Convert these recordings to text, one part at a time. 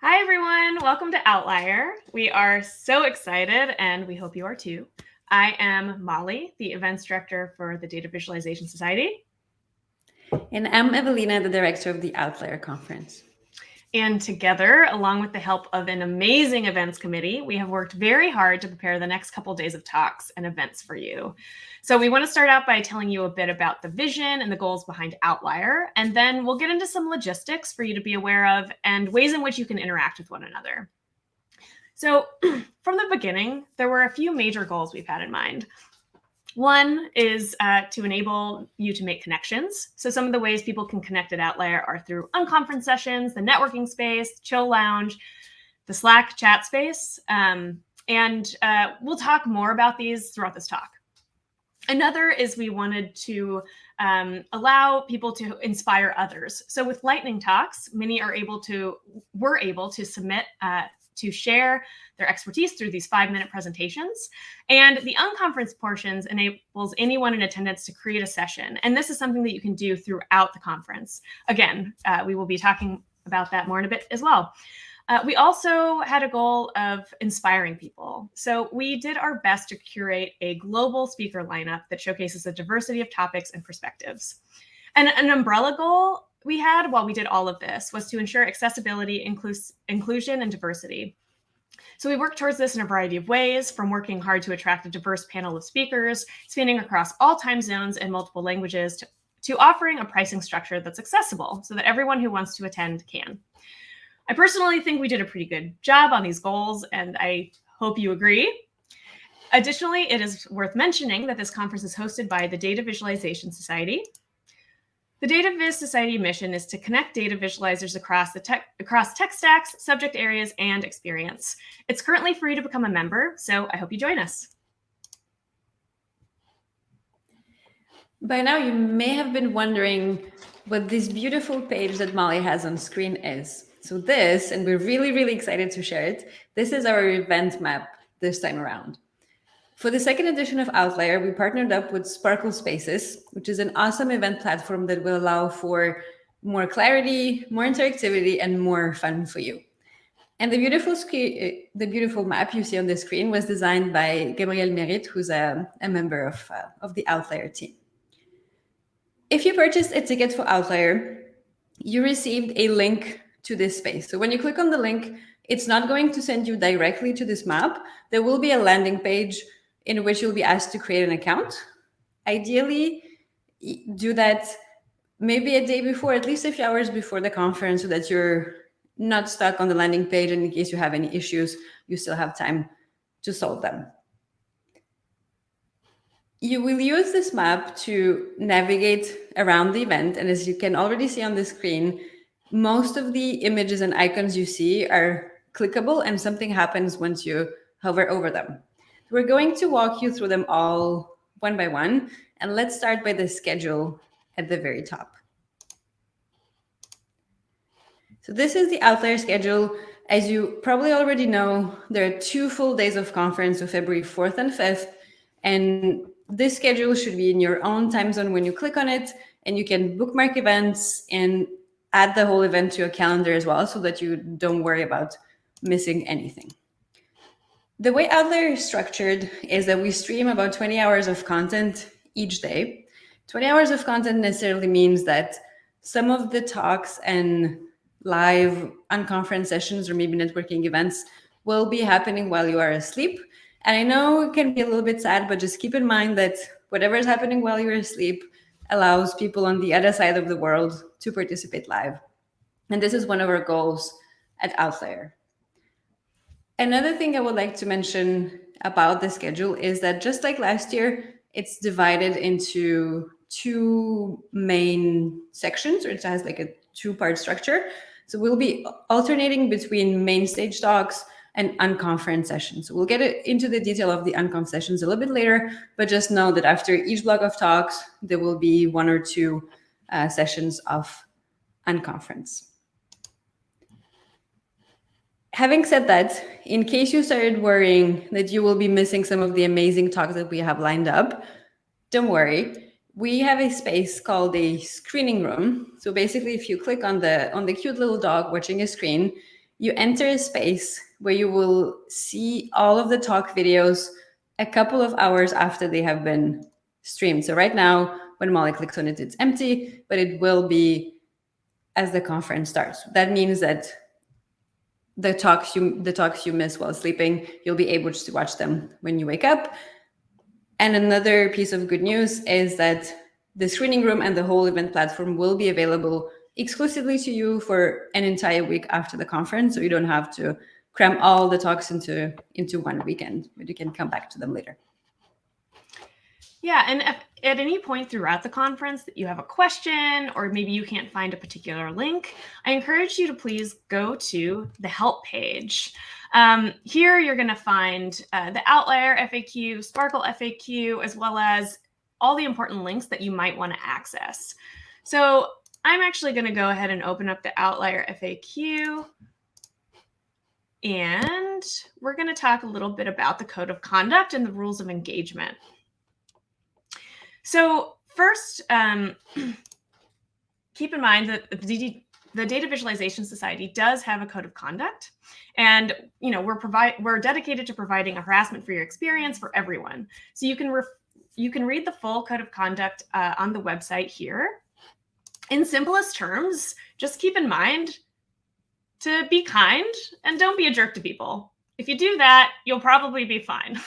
Hi, everyone. Welcome to Outlier. We are so excited, and we hope you are too. I am Molly, the events director for the Data Visualization Society. And I'm Evelina, the director of the Outlier conference. And together, along with the help of an amazing events committee, we have worked very hard to prepare the next couple days of talks and events for you. So we want to start out by telling you a bit about the vision and the goals behind Outlier, and then we'll get into some logistics for you to be aware of and ways in which you can interact with one another. So from the beginning, there were a few major goals we've had in mind. One is to enable you to make connections. So some of the ways people can connect at Outlier are through unconference sessions, the networking space, chill lounge, the Slack chat space. And we'll talk more about these throughout this talk. Another is we wanted to allow people to inspire others. So with lightning talks, many were able to submit to share their expertise through these 5-minute presentations. And the unconference portions enables anyone in attendance to create a session. And this is something that you can do throughout the conference. Again, we will be talking about that more in a bit as well. We also had a goal of inspiring people. So we did our best to curate a global speaker lineup that showcases a diversity of topics and perspectives. And an umbrella goal we had while we did all of this was to ensure accessibility, inclusion, and diversity. So we worked towards this in a variety of ways, from working hard to attract a diverse panel of speakers, spanning across all time zones and multiple languages, to offering a pricing structure that's accessible so that everyone who wants to attend can. I personally think we did a pretty good job on these goals, and I hope you agree. Additionally, it is worth mentioning that this conference is hosted by the Data Visualization Society. The Data Viz Society mission is to connect data visualizers across tech stacks, subject areas, and experience. It's currently free to become a member, so I hope you join us. By now, you may have been wondering what this beautiful page that Molly has on screen is. So this, and we're really, really excited to share it, this is our event map this time around. For the second edition of Outlier, we partnered up with Sparkle Spaces, which is an awesome event platform that will allow for more clarity, more interactivity, and more fun for you. And the beautiful map you see on the screen was designed by Gabriel Merit, who's a member of the Outlier team. If you purchased a ticket for Outlier, you received a link to this space. So when you click on the link, it's not going to send you directly to this map. There will be a landing page in which you'll be asked to create an account. Ideally, do that maybe a day before, at least a few hours before the conference, so that you're not stuck on the landing page, and in case you have any issues, you still have time to solve them. You will use this map to navigate around the event, and as you can already see on the screen, most of the images and icons you see are clickable, and something happens once you hover over them. We're going to walk you through them all one by one, and let's start by the schedule at the very top. So this is the Outlier schedule. As you probably already know, there are 2 full days of conference, so February 4th and 5th, and this schedule should be in your own time zone when you click on it, and you can bookmark events and add the whole event to your calendar as well, so that you don't worry about missing anything. The way Outlier is structured is that we stream about 20 hours of content each day. 20 hours of content necessarily means that some of the talks and live unconference sessions or maybe networking events will be happening while you are asleep. And I know it can be a little bit sad, but just keep in mind that whatever is happening while you're asleep allows people on the other side of the world to participate live. And this is one of our goals at Outlier. Another thing I would like to mention about the schedule is that just like last year, it's divided into 2 main sections, or it has like a 2-part structure. So we'll be alternating between main stage talks and unconference sessions. So we'll get into the detail of the unconf sessions a little bit later, but just know that after each block of talks, there will be 1 or 2 sessions of unconference. Having said that, in case you started worrying that you will be missing some of the amazing talks that we have lined up, don't worry. We have a space called a screening room. So basically, if you click on the cute little dog watching a screen, you enter a space where you will see all of the talk videos a couple of hours after they have been streamed. So right now, when Mollie clicks on it, it's empty, but it will be as the conference starts. That means that the talks you miss while sleeping, you'll be able to watch them when you wake up. And another piece of good news is that the screening room and the whole event platform will be available exclusively to you for an entire week after the conference, so you don't have to cram all the talks into one weekend, but you can come back to them later. Yeah, and if at any point throughout the conference that you have a question, or maybe you can't find a particular link, I encourage you to please go to the help page. Here you're going to find the Outlier FAQ, Sparkle FAQ, as well as all the important links that you might want to access. So I'm actually going to go ahead and open up the Outlier FAQ. And we're going to talk a little bit about the code of conduct and the rules of engagement. So first, keep in mind that the Data Visualization Society does have a code of conduct, and we're dedicated to providing a harassment-free experience for everyone. So you can read the full code of conduct on the website here. In simplest terms, just keep in mind to be kind and don't be a jerk to people. If you do that, you'll probably be fine.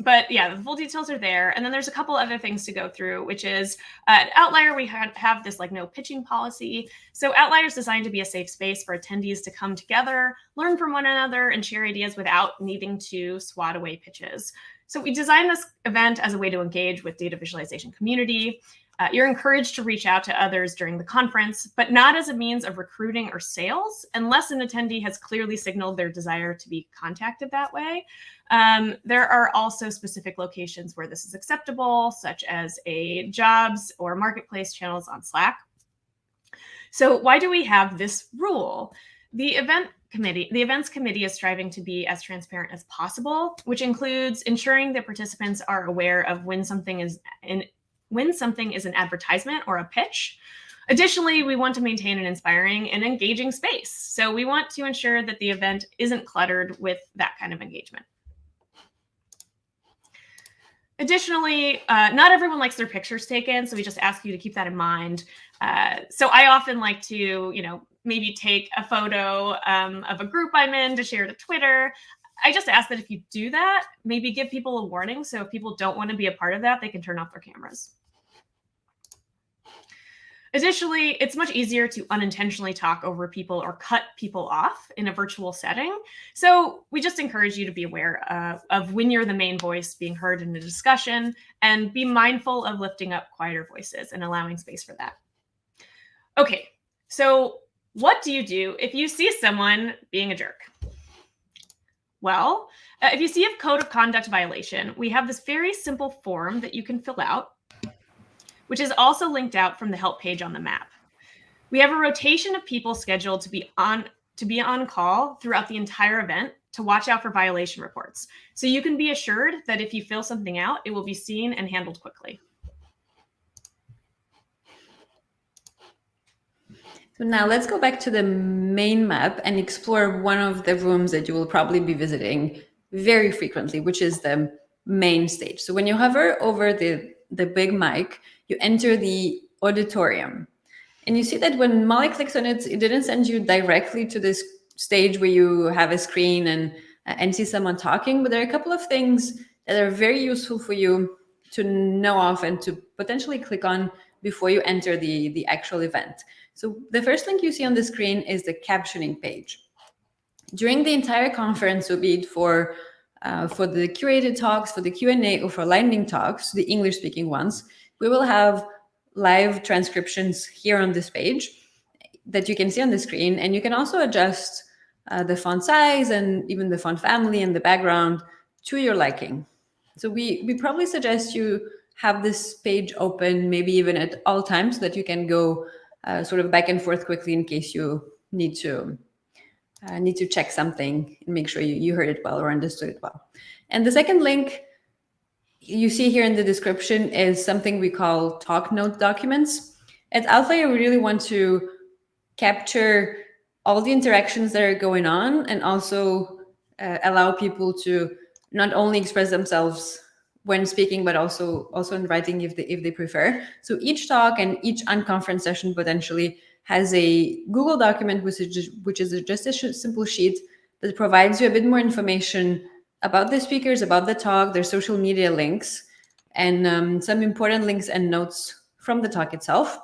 But yeah, the full details are there. And then there's a couple other things to go through, which is at Outlier, we have this like no pitching policy. So Outlier is designed to be a safe space for attendees to come together, learn from one another, and share ideas without needing to swat away pitches. So we designed this event as a way to engage with data visualization community. You're encouraged to reach out to others during the conference, but not as a means of recruiting or sales, unless an attendee has clearly signaled their desire to be contacted that way. There are also specific locations where this is acceptable, such as a jobs or marketplace channels on Slack. So why do we have this rule? The events committee is striving to be as transparent as possible, which includes ensuring that participants are aware of when something is an advertisement or a pitch. Additionally, we want to maintain an inspiring and engaging space. So we want to ensure that the event isn't cluttered with that kind of engagement. Additionally, not everyone likes their pictures taken, so we just ask you to keep that in mind. So I often like to, maybe take a photo of a group I'm in to share to Twitter. I just ask that if you do that, maybe give people a warning. So if people don't want to be a part of that, they can turn off their cameras. Additionally, it's much easier to unintentionally talk over people or cut people off in a virtual setting. So we just encourage you to be aware of when you're the main voice being heard in a discussion, and be mindful of lifting up quieter voices and allowing space for that. Okay, so what do you do if you see someone being a jerk? Well, if you see a code of conduct violation, we have this very simple form that you can fill out, which is also linked out from the help page on the map. We have a rotation of people scheduled to be on call throughout the entire event to watch out for violation reports. So you can be assured that if you fill something out, it will be seen and handled quickly. So now let's go back to the main map and explore one of the rooms that you will probably be visiting very frequently, which is the main stage. So when you hover over the big mic, you enter the auditorium. And you see that when Mollie clicks on it, it didn't send you directly to this stage where you have a screen and see someone talking, but there are a couple of things that are very useful for you to know of and to potentially click on before you enter the actual event. So the first link you see on the screen is the captioning page. During the entire conference, so be it for the curated talks, for the Q&A, or for lightning talks, the English-speaking ones, we will have live transcriptions here on this page that you can see on the screen. And you can also adjust the font size and even the font family and the background to your liking. So we probably suggest you have this page open, maybe even at all times, so that you can go sort of back and forth quickly in case you need to check something and make sure you heard it well or understood it well. And the second link you see here in the description is something we call talk note documents. At Outlier, we really want to capture all the interactions that are going on, and also allow people to not only express themselves when speaking, but also in writing if they prefer. So each talk and each unconference session potentially has a Google document, which is just a simple sheet that provides you a bit more information about the speakers, about the talk, their social media links, and some important links and notes from the talk itself.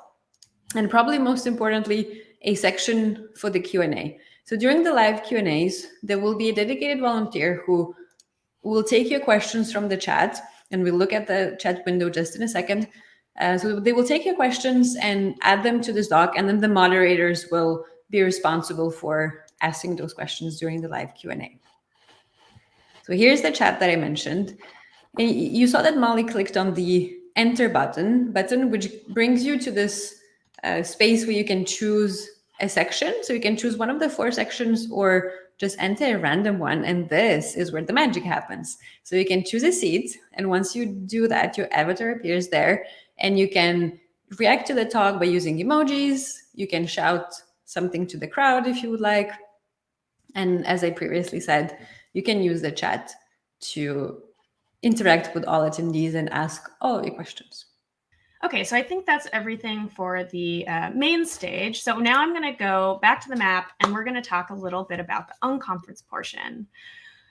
And probably most importantly, a section for the Q&A. So during the live Q&As, there will be a dedicated volunteer who will take your questions from the chat, and we'll look at the chat window just in a second. So they will take your questions and add them to this doc, and then the moderators will be responsible for asking those questions during the live Q&A. So here's the chat that I mentioned. And you saw that Mollie clicked on the enter button, which brings you to this space where you can choose a section. So you can choose one of the 4 sections or just enter a random one. And this is where the magic happens. So you can choose a seat. And once you do that, your avatar appears there, and you can react to the talk by using emojis. You can shout something to the crowd if you would like. And as I previously said, you can use the chat to interact with all attendees and ask all your questions. Okay, so I think that's everything for the main stage. So now I'm going to go back to the map, and we're going to talk a little bit about the unconference portion.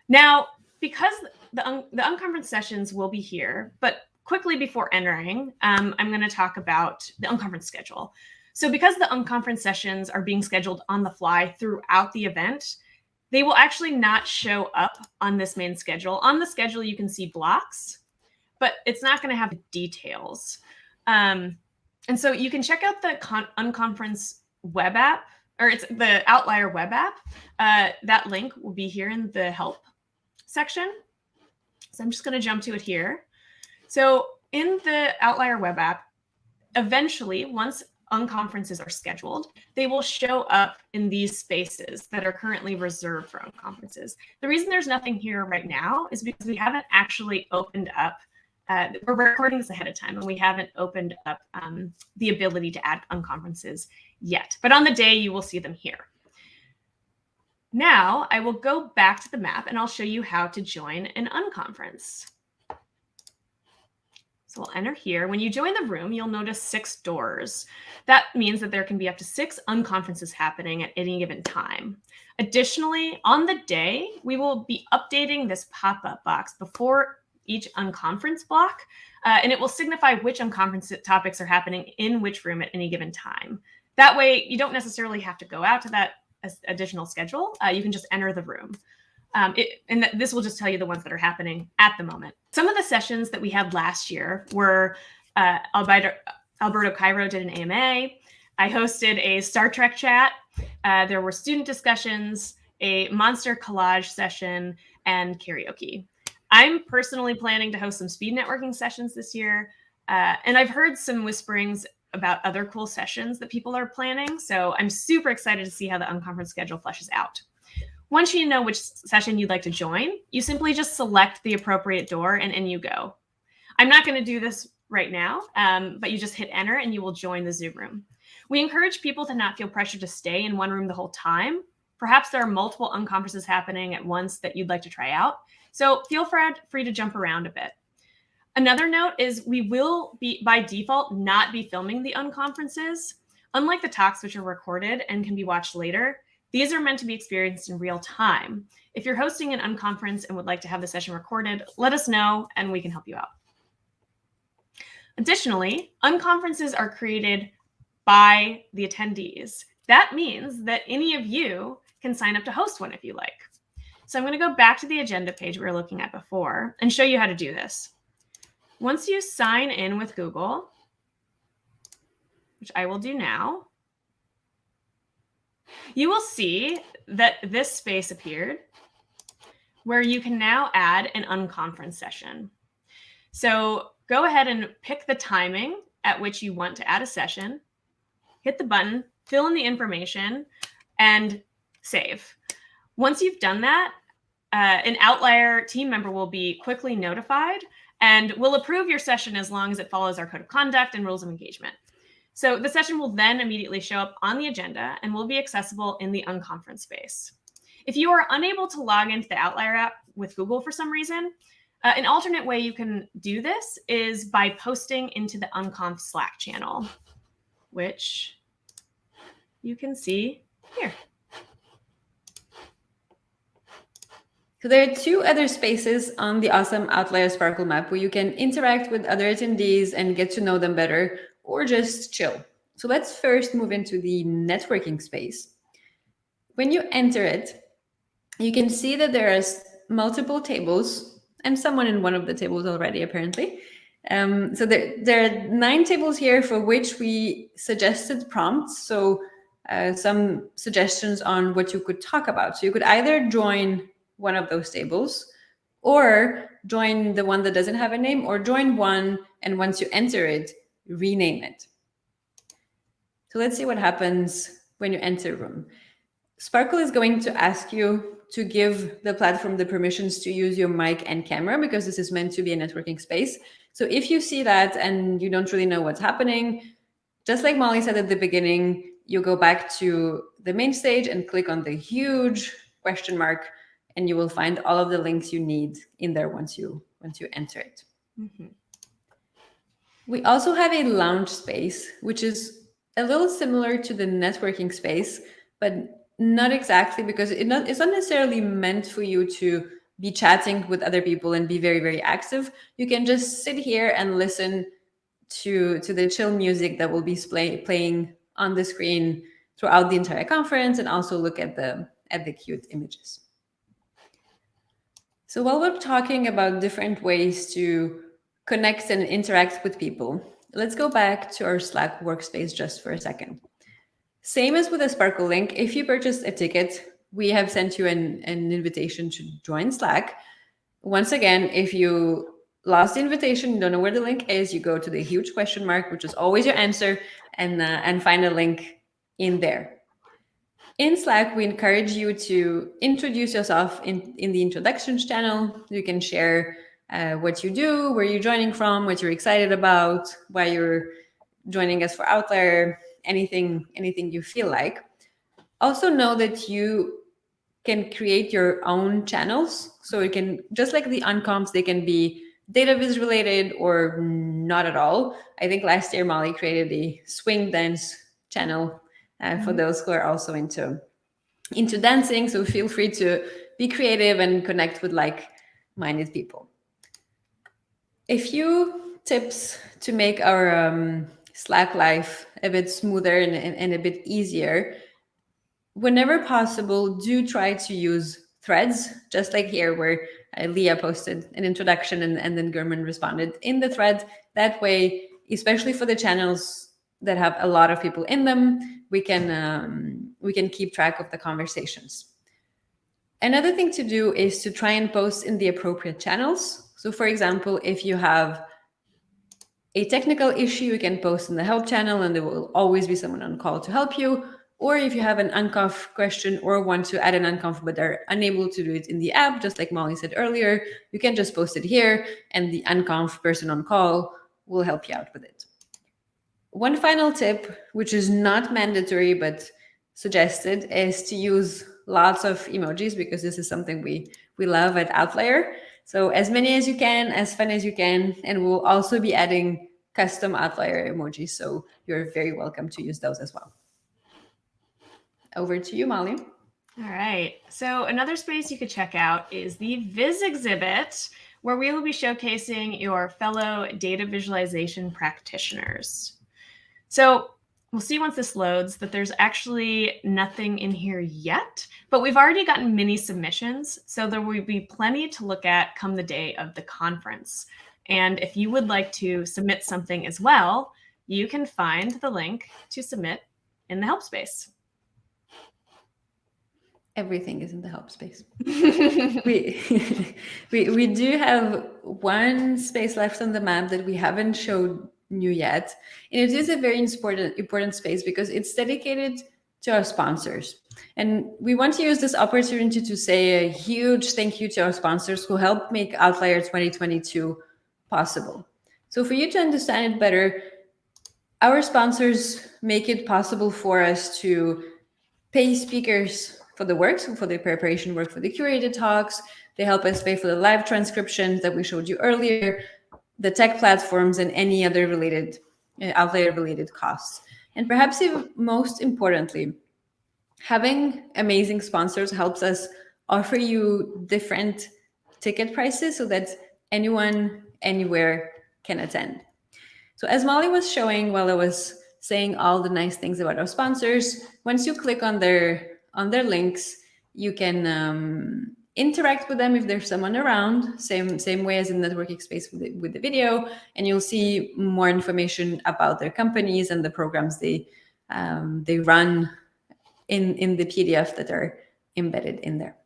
Now, because the unconference sessions will be here, but quickly before entering, I'm going to talk about the unconference schedule. So because the unconference sessions are being scheduled on the fly throughout the event, they will actually not show up on this main schedule. On the schedule, you can see blocks, but it's not going to have details. And so you can check out the Unconference web app, or it's the Outlier web app. That link will be here in the help section. So I'm just going to jump to it here. So in the Outlier web app, eventually, once unconferences are scheduled, they will show up in these spaces that are currently reserved for unconferences. The reason there's nothing here right now is because we haven't actually opened up. We're recording this ahead of time, and we haven't opened up the ability to add unconferences yet. But on the day, you will see them here. Now, I will go back to the map, and I'll show you how to join an unconference. So we'll enter here. When you join the room, you'll notice 6 doors. That means that there can be up to 6 unconferences happening at any given time. Additionally, on the day, we will be updating this pop-up box before each unconference block, and it will signify which unconference topics are happening in which room at any given time. That way, you don't necessarily have to go out to that additional schedule. You can just enter the room. This will just tell you the ones that are happening at the moment. Some of the sessions that we had last year were Alberto Cairo did an AMA. I hosted a Star Trek chat. There were student discussions, a monster collage session, and karaoke. I'm personally planning to host some speed networking sessions this year. And I've heard some whisperings about other cool sessions that people are planning. So I'm super excited to see how the unconference schedule fleshes out. Once you know which session you'd like to join, you simply just select the appropriate door and in you go. I'm not going to do this right now, but you just hit enter and you will join the Zoom room. We encourage people to not feel pressured to stay in one room the whole time. Perhaps there are multiple unconferences happening at once that you'd like to try out. So feel free to jump around a bit. Another note is we will be, by default, not be filming the unconferences. Unlike the talks, which are recorded and can be watched later, these are meant to be experienced in real time. If you're hosting an unconference and would like to have the session recorded, let us know and we can help you out. Additionally, unconferences are created by the attendees. That means that any of you can sign up to host one if you like. So I'm going to go back to the agenda page we were looking at before and show you how to do this. Once you sign in with Google, which I will do now, you will see that this space appeared where you can now add an unconference session. So go ahead and pick the timing at which you want to add a session, hit the button, fill in the information, and save. Once you've done that, an Outlier team member will be quickly notified and will approve your session as long as it follows our code of conduct and rules of engagement. So the session will then immediately show up on the agenda and will be accessible in the Unconference space. If you are unable to log into the Outlier app with Google for some reason, an alternate way you can do this is by posting into the Unconf Slack channel, which you can see here. So there are two other spaces on the awesome Outlier Sparkle map where you can interact with other attendees and get to know them better, or just chill. So let's first move into the networking space. When you enter it, you can see that there are multiple tables and someone in one of the tables already, apparently. So there are 9 tables here for which we suggested prompts. So some suggestions on what you could talk about. So you could either join one of those tables, or join the one that doesn't have a name, or join one, and once you enter it, rename it. So let's see what happens when you enter a room. Sparkle is going to ask you to give the platform the permissions to use your mic and camera, because this is meant to be a networking space. So if you see that and you don't really know what's happening, just like Mollie said at the beginning, you go back to the main stage and click on the huge question mark, and you will find all of the links you need in there once you enter it. Mm-hmm. We also have a lounge space, which is a little similar to the networking space, but not exactly, because it's not necessarily meant for you to be chatting with other people and be very, very active. You can just sit here and listen to the chill music that will be playing on the screen throughout the entire conference, and also look at the cute images. So while we're talking about different ways to connect and interact with people, let's go back to our Slack workspace just for a second. Same as with a Sparkle link, if you purchased a ticket, we have sent you an invitation to join Slack. Once again, if you lost the invitation, you don't know where the link is, you go to the huge question mark, which is always your answer, and find a link in there. In Slack, we encourage you to introduce yourself in the introductions channel. You can share what you do, where you're joining from, what you're excited about, why you're joining us for Outlier, anything you feel like. Also know that you can create your own channels. So it can, just like the Unconfs, they can be data viz related or not at all. I think last year Mollie created a swing dance channel for those who are also into dancing. So feel free to be creative and connect with like-minded people. A few tips to make our Slack life a bit smoother and a bit easier. Whenever possible, do try to use threads, just like here where Leah posted an introduction and then German responded in the thread. That way, especially for the channels that have a lot of people in them, we can keep track of the conversations. Another thing to do is to try and post in the appropriate channels. So for example, if you have a technical issue, you can post in the help channel and there will always be someone on call to help you. Or if you have an Unconf question or want to add an Unconf but are unable to do it in the app, just like Mollie said earlier, you can just post it here and the Unconf person on call will help you out with it. One final tip, which is not mandatory but suggested, is to use lots of emojis, because this is something we love at Outlier. So as many as you can, as fun as you can, and we'll also be adding custom Outlier emojis, so you're very welcome to use those as well. Over to you, Mollie. All right. So another space you could check out is the Viz Exhibit, where we will be showcasing your fellow data visualization practitioners. So we'll see once this loads that there's actually nothing in here yet, but we've already gotten many submissions, so there will be plenty to look at come the day of the conference. And if you would like to submit something as well, you can find the link to submit in the help space. Everything is in the help space. we do have one space left on the map that we haven't showed you yet, and it is a very important space because it's dedicated to our sponsors, and we want to use this opportunity to say a huge thank you to our sponsors who helped make Outlier 2022 possible. So for you to understand it better, Our sponsors make it possible for us to pay speakers for the work, so for the preparation work for the curated talks. They help us pay for the live transcriptions that we showed you earlier, the tech platforms, and any other related Outlier related costs. And perhaps even most importantly, having amazing sponsors helps us offer you different ticket prices so that anyone, anywhere can attend. So as Molly was showing while I was saying all the nice things about our sponsors, once you click on their links, you can interact with them if there's someone around, same way as in networking space with the video, and you'll see more information about their companies and the programs they run in the PDF that are embedded in there.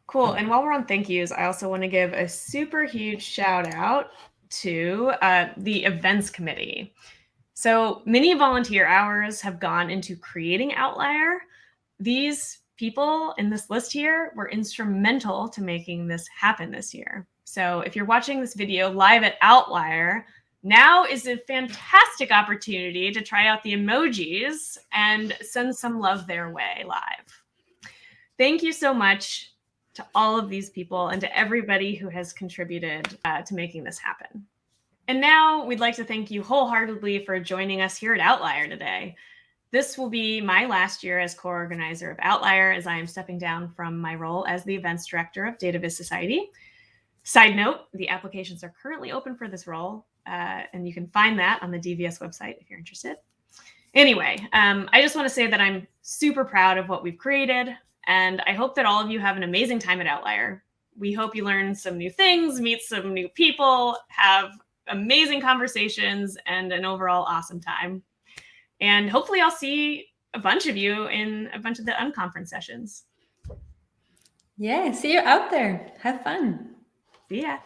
Cool. And while we're on thank yous, I also want to give a super huge shout out to the events committee. So many volunteer hours have gone into creating Outlier. These people in this list here were instrumental to making this happen this year. So if you're watching this video live at Outlier, now is a fantastic opportunity to try out the emojis and send some love their way live. Thank you so much to all of these people and to everybody who has contributed to making this happen. And now we'd like to thank you wholeheartedly for joining us here at Outlier today. This will be my last year as co-organizer of Outlier, as I am stepping down from my role as the events director of Data Viz Society. Side note, the applications are currently open for this role, and you can find that on the DVS website if you're interested. Anyway, I just want to say that I'm super proud of what we've created, and I hope that all of you have an amazing time at Outlier. We hope you learn some new things, meet some new people, have amazing conversations, and an overall awesome time. And hopefully I'll see a bunch of you in a bunch of the Unconference sessions. Yeah, see you out there. Have fun. See ya.